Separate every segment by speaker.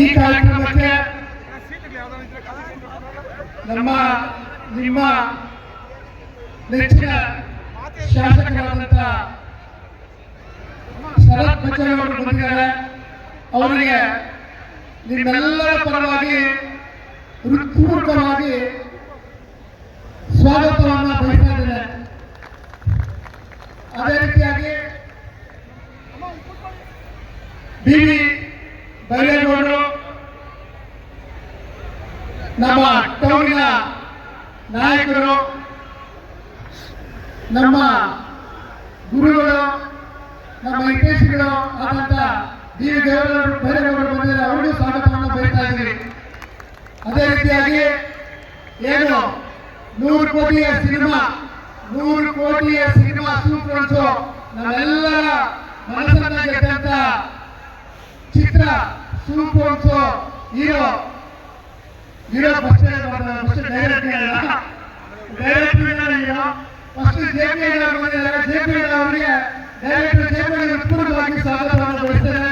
Speaker 1: ಈ ಕಾರ್ಯಕ್ರಮಕ್ಕೆ ನಮ್ಮ ನಿಮ್ಮ ನೆಚ್ಚಿನ ಶಾಸಕರಾದಂಥ ಶರತ್ ಬಚ್ಚೇಗೌಡರು ಬಂದಿದ್ದಾರೆ. ಅವರಿಗೆ ನಿಮ್ಮೆಲ್ಲರ ಪರವಾಗಿ ಹೃತ್ಪೂರ್ವಕವಾಗಿ ಸ್ವಾಗತವನ್ನು ಬಯಸ್ತಾ ಇದ್ದೇನೆ. ಅದೇ ರೀತಿಯಾಗಿ ಬಿ.ವಿ. ಬೈರೇಗೌಡರು ನಮ್ಮ ಟೌನಿನ ನಾಯಕರು, ನಮ್ಮ ಗುರುಗಳು, ನಮ್ಮ ಹಿತೈಷಿಗಳು ಆದಂತ ಬಿ.ವಿ. ಬೈರೇಗೌಡರು ಬಂದಿದ್ದಾರೆ. ಅವರಿಗೂ ಸ್ವಾಗತವನ್ನು ಬಯಸ್ತಾ ಇದ್ದೀವಿ. ಅದೇ ರೀತಿಯಾಗಿ ಏನು 100 ಕೋಟಿಯ ಸಿನಿಮಾ ಸೂಪರ್ಸು ನಮ್ಮೆಲ್ಲರ ಮನಸ್ಸನ್ನ ಗೆದ್ದಂತ ಚಿತ್ರ ಸೂಪರ್ಸು ಹೀರೋ ಫಸ್ಟ್ ಅವರಿಗೆ ಡೈರೆಕ್ಟರ್ ಜೆಪಿ ಹೃತ್ಪೂರ್ವಕವಾಗಿ ಸ್ವಾಗತವನ್ನು ಬಯಸ್ತೇನೆ.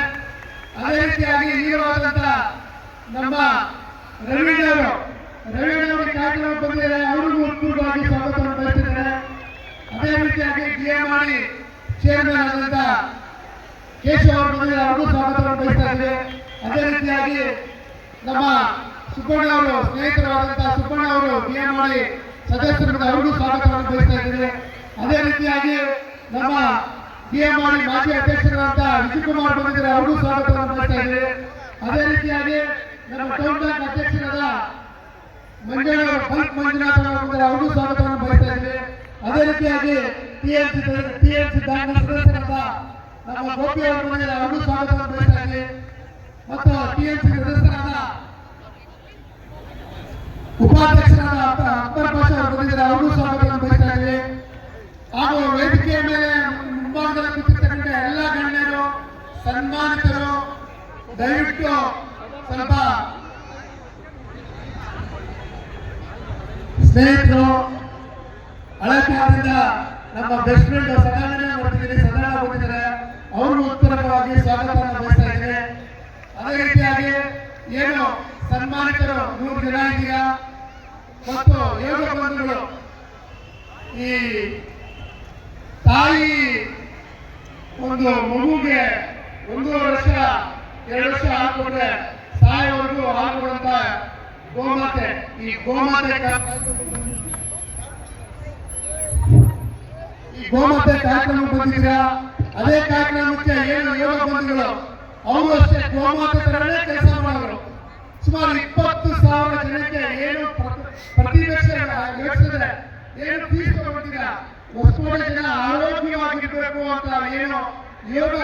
Speaker 1: ಅದೇ ರೀತಿಯಾಗಿ ಹೀರೋ ಆದಂತ ನಮ್ಮ ರವೀಣವರು ಕಾರ್ಯಕ್ರಮ ಬಂದಿದ್ದಾರೆ. ಅವರಿಗೂ ಹೃತ್ಪೂರ್ವಕವಾಗಿ ಸ್ವಾಗತವನ್ನು ಬಯಸಿದ್ದಾರೆ. ಅದೇ ರೀತಿಯಾಗಿ ಜಿಎಂಆರ್ಡಿ ಚೇರ್ಮನ್ ಆದಂತ ಕೇಶವ್ ಅವರು ಬಂದಿದ್ದಾರೆ. ಅವರಿಗೂ ಸ್ವಾಗತವನ್ನು ಬಯಸ್ತಾ ಇದ್ದೇವೆ. ಅದೇ ರೀತಿಯಾಗಿ ನಮ್ಮ ಸುಬ್ಬಣ್ಣ ಅವರು ಸ್ನೇಹಿತರಾದಂತಹ ಸುಬ್ಬಣ್ಣ ಅವರು ಜಿಎಂಆರ್ಡಿ ಸದಸ್ಯರು, ಅವರಿಗೂ ಸ್ವಾಗತವನ್ನು ಬಯಸ್ತಾ ಇದ್ದೇವೆ. ಅದೇ ರೀತಿಯಾಗಿ ನಮ್ಮ ಜಿಎಂಆರ್ಡಿ ಮಾಜಿ ಅಧ್ಯಕ್ಷರಾದಂತಹ ವಿಜಯಕುಮಾರ್ ಬಂದಿದ್ದಾರೆ. ಅವರಿಗೂ ಸ್ವಾಗತವನ್ನು ಬಯಸ್ತಾ ಇದ್ದೇವೆ. ಅದೇ ರೀತಿಯಾಗಿ ನಮ್ಮ ಟೌನ್ ಬ್ಯಾಂಕ್ ಅಧ್ಯಕ್ಷರಾದ ಮಂಜುನಾಥ್ ಅವರಿಗೂ ಸ್ವಾಗತವನ್ನು ಬಯಸ್ತಾ ಇದ್ದೇವೆ. ಅದೇ ರೀತಿಯಾಗಿ ಟಿಎಂಸಿ ಬ್ಯಾಂಕ್ ಸದಸ್ಯರಾದ ನಮ್ಮ ಗೋಪಿ ಅವರು ಬಂದಿದ್ದಾರೆ. ಅವರಿಗೂ ಸ್ವಾಗತವನ್ನು ಬಯಸ್ತಾ ಇದ್ದೇವೆ. ಮತ್ತು ಟಿಎಂಸಿ ಸದಸ್ಯರಾದ ಉಪಾಧ್ಯಕ್ಷರಾದ ಅಕ್ಬರ್ ಪಾಷಾ ಅವರು ಬಂದಿದ್ದಾರೆ. ಅವರಿಗೂ ಸ್ವಾಗತವನ್ನು ಬಯಸ್ತಾ ಇದ್ದೇವೆ. ಹಾಗೂ ವೇದಿಕೆಯ ಮೇಲೆ ಮುಂಭಾಗದಲ್ಲಿ ಕೂತಿರ್ತಕ್ಕಂಥ ಎಲ್ಲ ಗಣ್ಯರು, ಸನ್ಮಾನಿತರು, ದಯವಿಟ್ಟು ಸ್ವಲ್ಪ ಸ್ನೇಹಿತರು, ಹಳಕಾರದಿಂದ ನಮ್ಮ ಬೆಸ್ಟ್ ಫ್ರೆಂಡ್ ಸದಾನಂದ ಬಂದಿದ್ದಾರೆ. ಅವರು ಉತ್ತರವಾಗಿ ಸ್ವಾಗತವನ್ನು ಬಯಸ್ತಾ ಇದ್ದಾರೆ. ಅದೇ ರೀತಿಯಾಗಿ ಏನು ಸನ್ಮಾನಿತರು 100 ಜನ ಇದೀಗ ಮತ್ತು ಯೋಗ ಬಂಧುಗಳು, ಈ ತಾಯಿ ಒಂದು ಮಗುಗೆ 1.5 ವರ್ಷ 2 ವರ್ಷ ಹಾಕೊಂಡ್ರೆ ಸಾಯವರೆಗೂ ಹಾಕುವಂತ ಗೋಮಾತೆ, ಈ ಗೋಮಾತೆ ಕಾರ್ಯಕ್ರಮ ಬಂದಿದ್ದೀರಾ. ಅದೇ ಕಾರ್ಯಕ್ರಮಕ್ಕೆ ಏನು ಯೋಗ ಬಂಧುಗಳು ಅವರು ಅಷ್ಟೇ ಗೋಮಾತೆ ತರನೇ ಕೆಲಸ ಮಾಡಿದ್ರು. ಸುಮಾರು 20,000 ಜನಕ್ಕೆ ಏನು ಪ್ರತಿನಿಧಿಸಿದ್ರೆ ಏನು ಫೀಸ್ ತಗೊಂಡಿಲ್ಲ. ಹೊಸಕೋಟೆ ಜನ ಆರೋಗ್ಯವಾಗಿರ್ಬೇಕು ಅಂತ ಏನು ಯೋಗ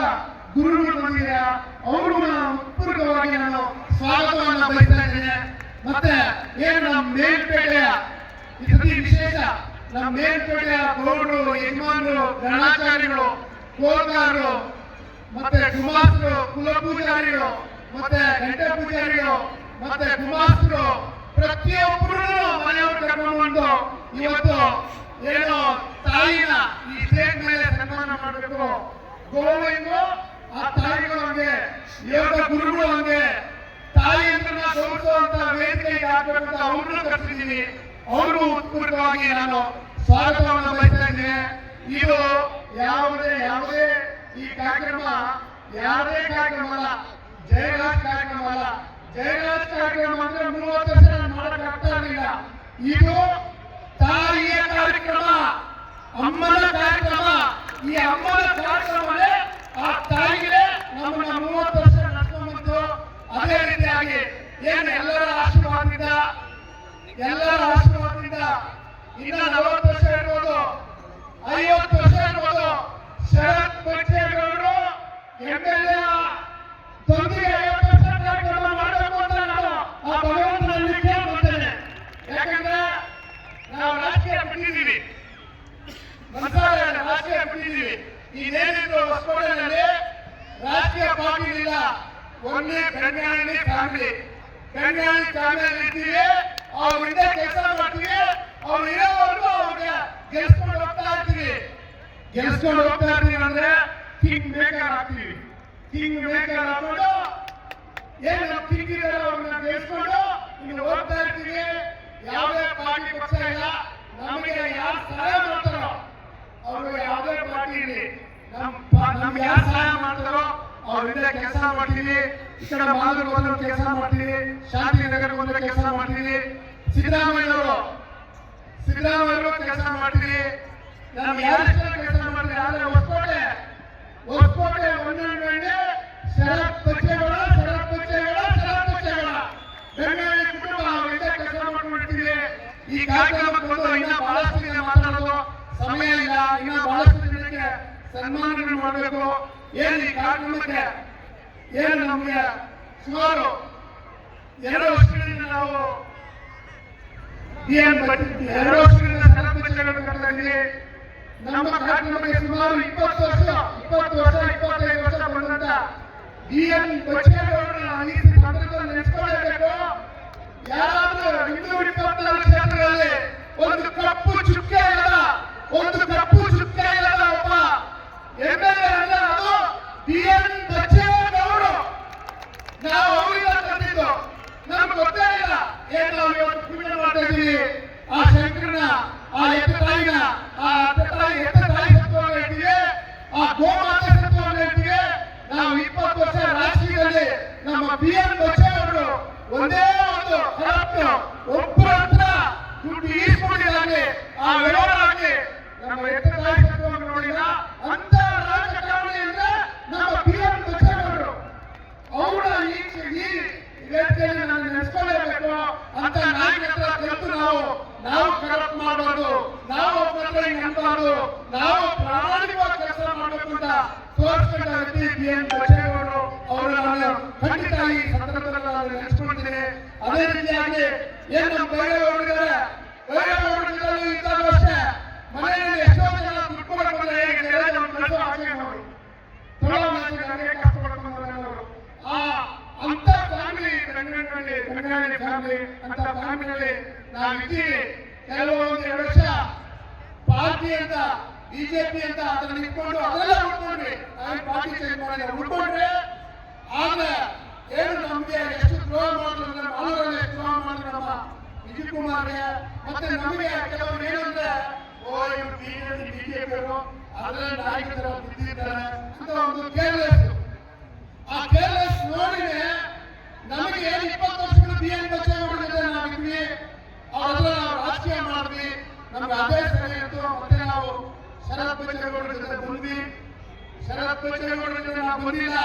Speaker 1: ಗುರುಗಳು ಬಂದಿದ್ದೀರಾ, ಅವರು ಉತ್ಪೂರ್ವಕವಾಗಿ ನಾನು ಸ್ವಾಗತವನ್ನು ಬಯಸ್ತಾ ಇದ್ದೇನೆ. ಮತ್ತೆ ಏನು ನಮ್ಮ ಮೇಲ್ಪೇಟೆಯ ವಿಶೇಷ, ನಮ್ಮ ಮೇಲ್ಪೇಟೆಯ ಗೌಡರು, ಯಜಮಾನರು, ಗಣಾಚಾರ್ಯಗಳು, ಕೋಲ್ಗಾರರು, ಮತ್ತೆ ಗುಮಾಸ್ತರು, ಕುಲಪೂಜಾರಿಗಳು, ಮತ್ತೆ ಗಂಟೆ ಪೂಜಾರಿಗಳು, ಮತ್ತೆ ಗುಮಾಸ್ತರು, ಪ್ರತಿಯೊಬ್ಬರು ಮನೆಯವರು ಕರ್ಕೊಂಡು ಬಂದು ಇವತ್ತು ಏನು ತಾಯಿನ ಈ ಸ್ಟೇಜ್ ಮೇಲೆ ಸನ್ಮಾನ ಮಾಡಬೇಕು. ಗೋವಿಂದು ಆ ತಾಯಿಗಳು ಹಂಗೆ, ಯೋಗ ಗುರುಗಳು ಹಂಗೆ, ತಾಯಿಯನ್ನ ಗೌರವಿಸುವಂತ ವೇದಿಕೆಗೆ ಹಾಕಬೇಕಂತ ಅವ್ರನ್ನೂ ಕರೆಸಿದ್ದೀನಿ. ಅವರು ಉತ್ಪೂರ್ವಕವಾಗಿ ನಾನು ಸ್ವಾಗತವನ್ನು ಬಯಸ್ತಾ ಇದ್ದೇನೆ. ಇದು ಯಾವುದೇ ಈ ಕಾರ್ಯಕ್ರಮ ಯಾವುದೇ ಕಾರ್ಯಕ್ರಮ ಅಲ್ಲ, ಜಯರಾಜ್ ಕಾರ್ಯಕ್ರಮ ಅಲ್ಲ. ಜಯರಾಜ್ ಕಾರ್ಯಕ್ರಮ ಅಂದ್ರೆ 30 ವರ್ಷ ಮಾಡಕ್ ಆಗ್ತಾ ಇರಲಿಲ್ಲ. ಇದು ತಾಯಿಯ ಕಾರ್ಯಕ್ರಮ, ಅಮ್ಮನ ಕಾರ್ಯಕ್ರಮ. ಈ ಅಮ್ಮನ ಕಾರ್ಯಕ್ರಮವೇ ಆ ತಾಯಿಗೆ ನಮ್ಮನ್ನ 30 ವರ್ಷ ನಡ್ಕೊಂಡ್ಬಂತು. ಅದೇ ರೀತಿಯಾಗಿ ಏನು ಎಲ್ಲರ ಆಶೀರ್ವಾದದಿಂದ ಇನ್ನ 40 ವರ್ಷ ಇರ್ಬೋದು, 50 ವರ್ಷ ಇರ್ಬೋದು, ಶರತ್ ಬಚ್ಚೇಗೌಡರು MLA ತೊಂದರೆ 50 ವರ್ಷ ಕಾರ್ಯಕ್ರಮ ಮಾಡಬೇಕು ಅಂತ ನಾನು ಆ ಭಗವಂತನಲ್ಲಿ ಕೇಳ್ಕೊಳ್ತೇನೆ. ಯಾಕಂದ್ರೆ ನಾವು ರಾಜಕೀಯ ಬಿಟ್ಟಿದ್ದೀವಿ, ರಾಜಕೀಯ ಬಿಟ್ಟಿದ್ದೀವಿ. ಇದೇನಿದ್ರು ಹೊಸಕೋಟೆಯಲ್ಲಿ ರಾಜಕೀಯ ಪಾರ್ಟಿ ಇಲ್ಲ, ಒನ್ಲಿ ಬೆಂಗಾಳಿ ಫ್ಯಾಮಿಲಿ ಇರ್ತೀವಿ. ಅವ್ರ ಹಿಂದೆ ಕೆಲಸ ಮಾಡ್ತೀವಿ. ಅವ್ರು ಇರೋವರೆಗೂ ಅವ್ರಿಗೆ ಗೆಲ್ಸ್ಕೊಂಡು ಹೋಗ್ತಾ ಇರ್ತೀವಿ ಅಂದ್ರೆ ಕಿಂಗ್ ಮೇಕರ್ ಹಾಕ್ತೀವಿ. ಕಿಂಗ್ ಮೇಕರ್ ಹಾಕೊಂಡು ಏನು ಕಿಂಗ್ ಯಾವುದೇ ಪಾರ್ಟಿ ಪಕ್ಷ ಇಲ್ಲ, ನಮಗೆ ಯಾರು ಸಹಾಯ ಮಾಡ್ತಾರೋ ಅವರು ಯಾವುದೇ ಪಾರ್ಟಿ ಇರಲಿ, ನಮ್ಗೆ ಯಾರು ಸಹಾಯ ಮಾಡ್ತಾರೋ ಅವ್ರ ಹಿಂದೆ ಕೆಲಸ ಮಾಡ್ತೀವಿ. ಈ ಕಡೆ ಮಾಲೂರಿಗೆ ಹೋದ್ರೆ ಕೆಲಸ ಮಾಡ್ತೀವಿ, ಶಾಂತಿನಗರಕ್ಕೆ ಹೋದ್ರೆ ಕೆಲಸ ಮಾಡ್ತೀವಿ. ಸಿದ್ದರಾಮಯ್ಯವರು ಕೆಲಸ ಮಾಡ್ತೀವಿ. ನಮ್ಗೆ ಯಾರು ಕೆಲಸ ಮಾಡ್ತೀವಿ. ಆದ್ರೆ ಹೊಸಕೋಟೆ ಒಂದೊಂದೇ ಶರತ್ ಬಚ್ಚೇಗೌಡ ಬೆಂಗಳೂರು ಕುಟುಂಬ ಅವರಿಂದ ಕೆಲಸ ಮಾಡ್ಕೊಂಡಿರ್ತೀವಿ. ಈ ಕಾರ್ಯಕ್ರಮಕ್ಕೆ ಬಂದು ಇನ್ನ ಬಹಳಷ್ಟು ಜನ ಮಾತಾಡೋದು ಸಮಯ ಇಲ್ಲ, ಇನ್ನ ಬಹಳಷ್ಟು ಜನಕ್ಕೆ ಸನ್ಮಾನಗಳು ಮಾಡಬೇಕು. ಏನು ಈ ಕಾರ್ಯಕ್ರಮಕ್ಕೆ ಏನು ನಮಗೆ ಸುಮಾರು 2 ವರ್ಷಗಳಿಂದ ನಾವು 2 ವರ್ಷಗಳಿಂದ ಶರತ್ ಬಚ್ಚೇಗೌಡ ಕಟ್ತಾ ಇದ್ದೀವಿ. ನಮ್ಮ ಕಾರ್ಯಕ್ರಮಕ್ಕೆ ಸುಮಾರು 25 ವರ್ಷ ಬಂದಂತ ಡಿಎನ್ ಬಚ್ಚೇಗೌಡರನ್ನ ಈ ಸಂದರ್ಭದಲ್ಲಿ ನೆನೆಸ್ಕೊಳ್ಳೇಬೇಕು. ಯಾರಾದ್ರೂ 224 ಕ್ಷೇತ್ರಗಳಲ್ಲಿ ಒಂದು ಕಪ್ಪು ಚುಕ್ಕೆ ಇಲ್ಲದ ಒಬ್ಬ MLA ಅಲ್ಲ, ಅದು ಡಿಎನ್ ಬಚ್ಚೇಗೌಡ. ನಾವು ಅವರಿಂದ ತಂದಿದ್ದು ನಮ್ಗೆ ಗೊತ್ತೇ ಇಲ್ಲ. ಏನು ನಾವು ಇವತ್ತು ಪೂಜೆ ಮಾಡ್ತಾ ಇದ್ದೀವಿ, ಆ ಶಂಕರನ, ಆ ಎತ್ತ ತಾಯಿ ಸತ್ವವನ್ನು ಹೇಳ್ತೀವಿ, ಆ ಗೋಮಾತೆ ಸತ್ವವನ್ನು ಹೇಳ್ತೀವಿ. ನಾವು 20 ವರ್ಷ ರಾಜಕೀಯದಲ್ಲಿ ನಮ್ಮ ಡಿಎನ್ ಬಚ್ಚೇಗೌಡರು ಒಂದೇ ಒಂದು ಹರಪ್ಪು ಒಬ್ಬರ ಹತ್ರ ದುಡ್ಡು ಈಸ್ಕೊಂಡಿದ್ದಾಗಲಿ, ಆ ವ್ಯವಹಾರ ಆಗಲಿ ನಮ್ಮ ಎತ್ತ ತಾಯಿ ಸತ್ವವನ್ನು ನೋಡಿಲ್ಲ. ಅಂತ ರಾಜಕಾರಣಿ ಅಂದ್ರೆ ನಮ್ಮ ಡಿಎನ್ ಬಚ್ಚೇಗೌಡರು. ಅವರ ಈ ವೇದಿಕೆಯಲ್ಲಿ ನಾನು ನೆನೆಸ್ಕೊಳ್ಳೇಬೇಕು. ಅಂತ ನಾಯಕರ ಕಲಿತು ನಾವು ಕರಪ್ಟ್ ಮಾಡಬಾರ್ದು, ನಾವು ಒಬ್ಬರೇ ಅನ್ಬಾರ್ದು, ನಾವು ಪ್ರಾಮಾಣಿಕವಾಗಿ ಕೆಲಸ ಮಾಡಬೇಕು ಅಂತ ತೋರಿಸ್ಕೊಂಡ ವ್ಯಕ್ತಿ ಡಿಎನ್ ಬಚ್ಚೇಗೌಡರು. ಅವರು ನಾನು ಖಂಡಿತ ಈ ಸಂದರ್ಭದಲ್ಲಿ ನಾನು ನೆನೆಸ್ಕೊಂಡಿದ್ದೀನಿ. ಅದೇ ರೀತಿಯಾಗಿ ಏನು ನಮ್ಮ ಬೈರೇಗೌಡರಿದ್ದಾರೆ, ಬೈರೇಗೌಡರು ಇದ್ದಾಗ ಅಷ್ಟೇ ಮನೆಯಲ್ಲಿ ಎಷ್ಟೋ ಜನ ದುಡ್ಡು ಬಂದ್ರೆ ಕೆಲಸ ಆಚರಣೆ ಮಾಡಿ ಕಷ್ಟಪಡ್ಕೊಂಡು ಅಂತ ಫ್ಯಾಮಿಲಿ ಬೆಂಗಳೂರಿನಲ್ಲಿ ಫ್ಯಾಮಿಲಿ ಅಂತ ಫ್ಯಾಮಿಲಿಯಲ್ಲಿ ನಾವಿದ್ದೀವಿ. ಕೆಲವೊಂದು 2 ವರ್ಷ ಪಾರ್ಟಿ ಅಂತ ಬಿಜೆಪಿ ಅಂತ ಅದನ್ನ ಇಟ್ಕೊಂಡು ಅದೆಲ್ಲ ಉಳ್ಕೊಂಡ್ರಿ. ಪಾರ್ಟಿ ಚೇಂಜ್ ಮಾಡಿ ಉಳ್ಕೊಂಡ್ರೆ ಆಗ ಏನು ನಮ್ಗೆ ಎಷ್ಟು ದ್ರೋಹ ಮಾಡಿದ್ರು ಅಂದ್ರೆ ಮಾಲೂರಲ್ಲಿ ಎಷ್ಟು ದ್ರೋಹ ಮಾಡಿದ್ರು ನಮ್ಮ ವಿಜಯ್ ಕುಮಾರ್ಗೆ. ಮತ್ತೆ ನಮಗೆ ಕೆಲವರು ಏನಂದ್ರೆ ಇವರು ಬಿಜೆಪಿಯವರು ಅದರ ನಾಯಕರ ಬಿದ್ದಿದ್ದಾರೆ ಅಂತ ಒಂದು ಕೇರ್ಲೆಸ್. ಆ ಕೇರ್ಲೆಸ್ ನೋಡಿದ್ರೆ ನಮಗೆ ಏನು 20 ವರ್ಷಗಳು ಡಿಎನ್ ಬಚ್ಚೇಗೌಡ ಜೊತೆ ನಾವಿದ್ವಿ, ಅವರೆಲ್ಲ ನಾವು ರಾಜಕೀಯ ಮಾಡಿದ್ವಿ, ನಮ್ಗೆ ಅದೇ ಸರಿ ಇತ್ತು. ಮತ್ತೆ ನಾವು ಶರತ್ ಬಚ್ಚೇಗೌಡ ಜೊತೆ ಬಂದ್ವಿ. ಶರತ್ ಬಚ್ಚೇಗೌಡ ಜೊತೆ ನಾವು ಬಂದಿಲ್ಲ.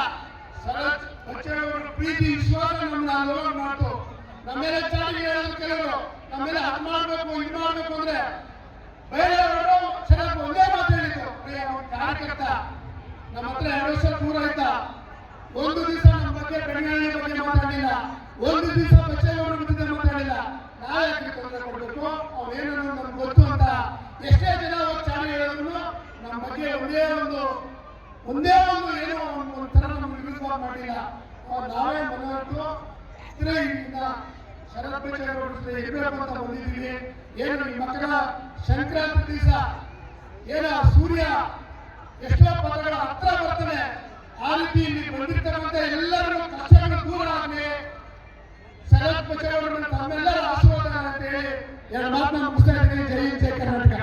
Speaker 1: ಶರತ್ ಬಚ್ಚೇಗೌಡ ಪ್ರೀತಿ ವಿಶ್ವಾಸ ನಮ್ಗೆ ಅನುಭವ ಮಾಡ್ತು. ನಮ್ಮೆಲ್ಲ ಚಾಟಿ ಹೇಳೋದು ಕೆಲವರು ನಮ್ಮೆಲ್ಲ ಅದು ಮಾಡಬೇಕು ಇದು ಮಾಡಬೇಕು ಅಂದ್ರೆ ಬೇರೆಯವರು ಶರತ್ ಒಂದೇ ಮಾತು ಹೇಳಿದ್ರು, ಕಾರ್ಯಕರ್ತ ನಮ್ಮ ಹತ್ರ 2 ವರ್ಷ ದೂರ ಆಯ್ತ, ಒಂದು ದಿವಸ ನಮ್ಮ ಬಗ್ಗೆ ಬೆಳಗಾವಿ ಬಗ್ಗೆ ಮಾತಾಡಲಿಲ್ಲ, ಒಂದು ದಿವಸ ಬಚ್ಚೇಗೌಡ ಬಗ್ಗೆ ಮಾತಾಡಿಲ್ಲ. ನಾಯಕರಿಗೆ ತೊಂದರೆ ಕೊಡಬೇಕು, ಅವೇನು ನಮ್ಗೆ ಗೊತ್ತು ಅಂತ ಎಷ್ಟೇ ಜನ ಚಾಡಿ ಹೇಳಿದ್ರು ನಮ್ಮ ಬಗ್ಗೆ ಒಂದೇ ಒಂದು ಏನೋ ಒಂಥರ ನಮ್ಗೆ ವಿರುದ್ಧವಾಗಿ ಮಾಡಿಲ್ಲ. ನಾವೇ ಮನವತ್ತು ಇದ್ರಿಂದ ಶರತ್ ಬಚ್ಚೇಗೌಡ ಇರಬೇಕು ಅಂತ ಬಂದಿದ್ದೀವಿ. ಏನು ಈ ಮಕ್ಕಳ ಸಂಕ್ರಾಂತಿ ದಿವಸ ಏನೋ ಸೂರ್ಯ ಎಷ್ಟೋ ಪದಗಳ ಹತ್ರ ಬರ್ತಾನೆ, ಆ ರೀತಿ ಇಲ್ಲಿ ಬಂದಿರ್ತಕ್ಕಂಥ ಎಲ್ಲರೂ ಕಷ್ಟಗಳು ದೂರ ಆಗಲಿ, ಶರತ್ ಬಚ್ಚೇಗೌಡರನ್ನ ತಮ್ಮೆಲ್ಲರ ಆಶೀರ್ವಾದ ಅಂತ ಹೇಳಿ 2 ಮಾತನ್ನ ಮುಗಿಸ್ತಾ ಇದ್ದೀನಿ. ಜೈ ಹಿಂದ್, ಜೈ ಕರ್ನಾಟಕ.